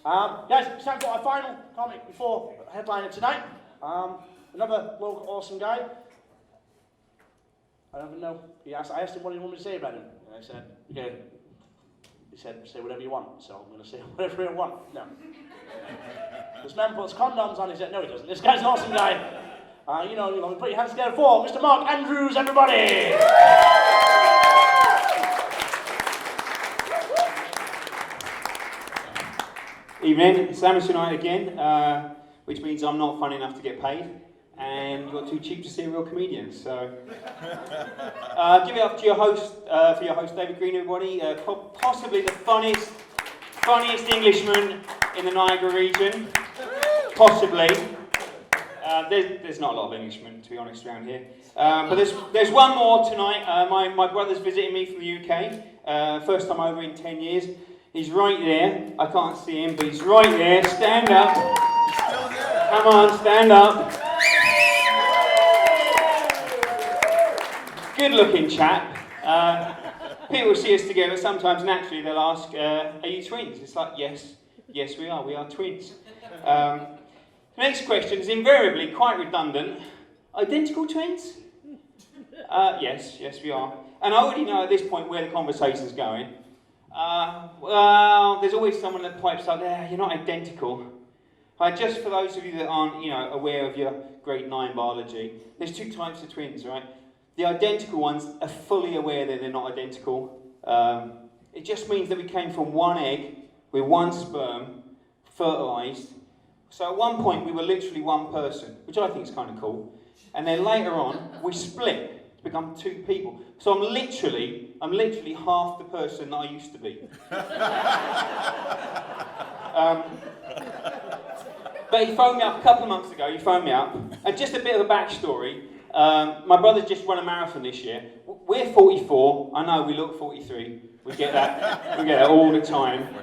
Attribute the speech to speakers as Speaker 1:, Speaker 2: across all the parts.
Speaker 1: Guys, it's time for our final comic before headliner tonight. Another local awesome guy. I don't even know. I asked him what he wanted me to say about him. And I said, okay. He said, say whatever you want. So I'm going to say whatever I want. No. This man puts condoms on his head. No, he doesn't. This guy's an awesome guy. You know, put your hands together for Mr. Mark Andrews, everybody!
Speaker 2: Evening, it's Amateur night again, which means I'm not funny enough to get paid, and you're too cheap to see a real comedian, so... give it up to your host, for your host David Green, everybody, possibly the funniest Englishman in the Niagara region, possibly. There's not a lot of Englishmen, to be honest, around here. But there's one more tonight. My brother's visiting me from the UK. First time over in 10 years. He's right there. I can't see him, but he's right there. Stand up. Come on, stand up. Good-looking chap. People see us together. Sometimes, naturally, they'll ask, "Are you twins?" It's like, yes, we are. We are twins. The next question is invariably quite redundant. Identical twins? Yes, we are. And I already know at this point where the conversation's going. Well, there's always someone that pipes up there, you're not identical. Just for those of you that aren't, aware of your grade 9 biology, there's two types of twins, right? The identical ones are fully aware that they're not identical. It just means that we came from one egg with one sperm, fertilised. So at one point we were literally one person, which I think is kind of cool. And then later on, we split to become two people. So I'm literally half the person that I used to be. But he phoned me up a couple of months ago, and just a bit of a backstory. My brother's just run a marathon this year. We're 44, I know we look 43, we get that all the time.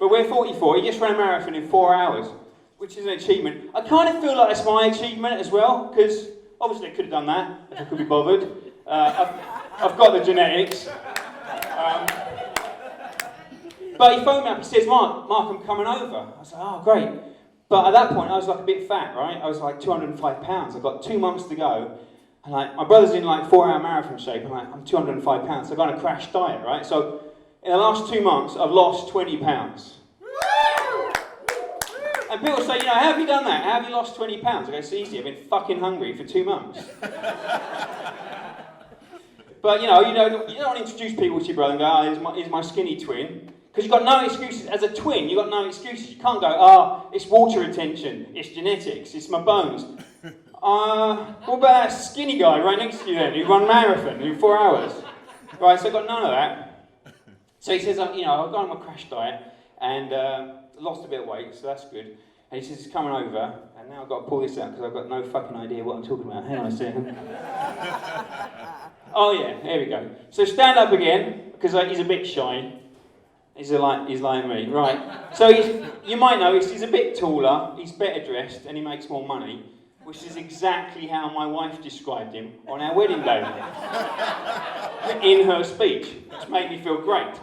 Speaker 2: But we're 44, he just ran a marathon in 4 hours, which is an achievement. I kind of feel like that's my achievement as well, because obviously I could have done that, if I could be bothered. I've got the genetics. But he phoned me up, he says, Mark, I'm coming over. I was like, oh, great. But at that point, I was like a bit fat, right? I was like 205 pounds. I've got 2 months to go. And like, my brother's in like 4-hour marathon shape. I'm 205 pounds. So I've got a crash diet, right? So in the last 2 months, I've lost 20 pounds. And people say, how have you done that? How have you lost 20 pounds? I go, it's easy. I've been fucking hungry for 2 months. But, you don't want to introduce people to your brother and go, here's my skinny twin. Because you've got no excuses. As a twin, you've got no excuses. You can't go, it's water retention, it's genetics, it's my bones. What about that skinny guy right next to you then, who run a marathon in 4 hours? Right, so I've got none of that. So he says, I've gone on my crash diet and lost a bit of weight, so that's good. And he says, he's coming over, and now I've got to pull this out because I've got no fucking idea what I'm talking about. Hang on a second. Oh yeah, here we go. So stand up again, because he's a bit shy. He's like me, right? So you might notice he's a bit taller, he's better dressed, and he makes more money, which is exactly how my wife described him on our wedding day, in her speech, which made me feel great.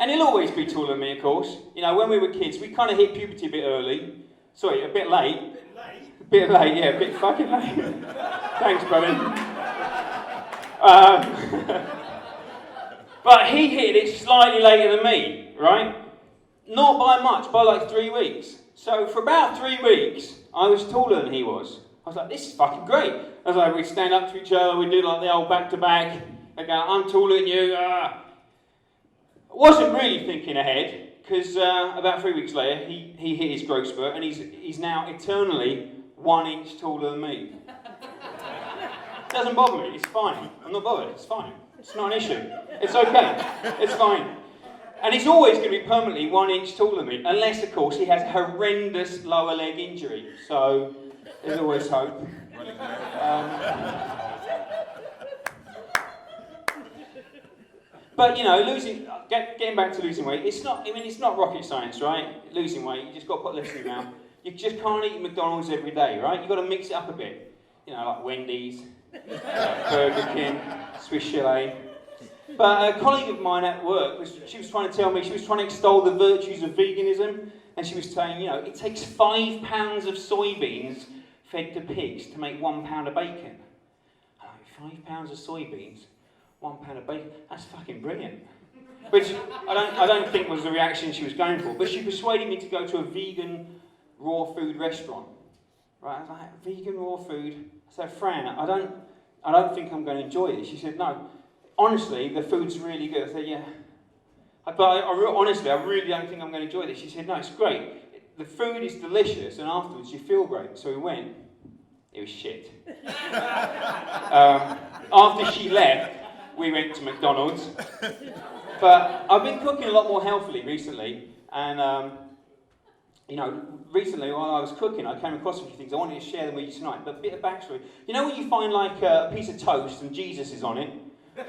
Speaker 2: And he'll always be taller than me, of course. When we were kids, we kind of hit puberty a bit early. Sorry, a bit late. A bit late, yeah, a bit fucking late. Thanks, brother. But he hit it slightly later than me, right? Not by much, by like 3 weeks. So for about 3 weeks, I was taller than he was. I was like, this is fucking great. I was like, we'd stand up to each other, we'd do like the old back-to-back. I go, I'm taller than you. I wasn't really thinking ahead, because about 3 weeks later, he hit his growth spurt, and he's now eternally 1 inch taller than me. It doesn't bother me, it's fine. I'm not bothered, it's fine. It's not an issue. It's okay. It's fine. And he's always going to be permanently 1 inch taller than me, unless, of course, he has a horrendous lower leg injury. So there's always hope. But getting back to losing weight, it's not rocket science, right? Losing weight, you just got to put less in your mouth. You just can't eat McDonald's every day, right? You've got to mix it up a bit. Like Wendy's, Burger King, Swiss chalet. But a colleague of mine at work, she was trying to tell me, she was trying to extol the virtues of veganism, and she was saying, you know, it takes 5 pounds of soybeans fed to pigs to make 1 pound of bacon. I'm like, 5 pounds of soybeans, 1 pound of bacon, that's fucking brilliant. Which I don't think was the reaction she was going for, but she persuaded me to go to a vegan raw food restaurant. Right, I was like, vegan raw food? I said, Fran, I don't think I'm going to enjoy this. She said, no, honestly, the food's really good. I said, yeah. But honestly, I really don't think I'm going to enjoy this. She said, no, it's great. The food is delicious, and afterwards you feel great. So we went. It was shit. After she left, we went to McDonald's. But I've been cooking a lot more healthily recently, and you know, recently while I was cooking, I came across a few things. I wanted to share them with you tonight. But a bit of backstory. You know when you find like a piece of toast and Jesus is on it,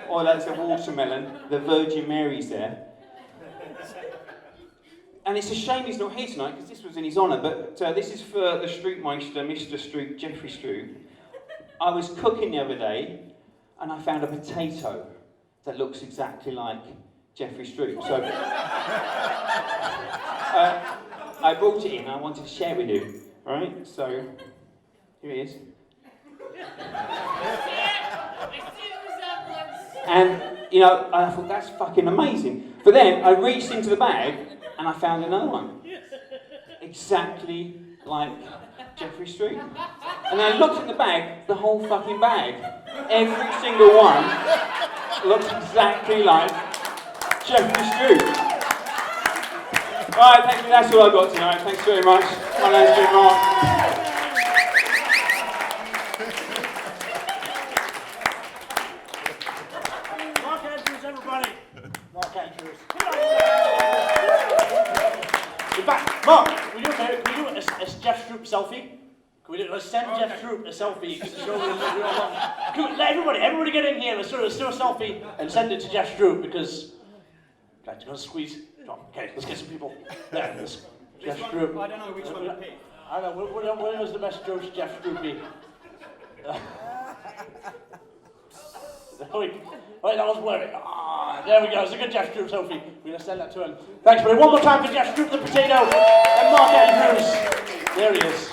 Speaker 2: or there's a watermelon, the Virgin Mary's there. And it's a shame he's not here tonight because this was in his honour. But this is for the Stroopmeister, Mr. Stroop, Jeffrey Stroop. I was cooking the other day, and I found a potato that looks exactly like Jeffrey Stroop. So I brought it in and I wanted to share it with you. Right? So here it is. And you know, I thought that's fucking amazing. But then I reached into the bag and I found another one. Exactly like Jeffrey Stroop. And I looked in the bag, the whole fucking bag. Every single one looks exactly like Jeffrey Stroop. Alright, thank you, that's all I've got tonight. Thanks very much. My name's Jim Mark.
Speaker 1: Mark Andrews, everybody. Mark Andrews. In fact, Mark, can we do a Jeff Stroop selfie? Let's send Jeff Stroop a selfie to show him that we're all on. Let everybody get in here. Let's do a selfie and send it to Jeff Stroop because. Okay, you're gonna squeeze. Okay, let's get some people. There, Jeff Stroop.
Speaker 2: I don't know which one to pick.
Speaker 1: I don't know. What was the best George Jeff Stroop be? Wait, that was working. There we go. It's a good Jeff Stroop selfie. We're gonna send that to him. Thanks, buddy. One more time for Jeff Stroop the potato and Mark Andrews. There he is.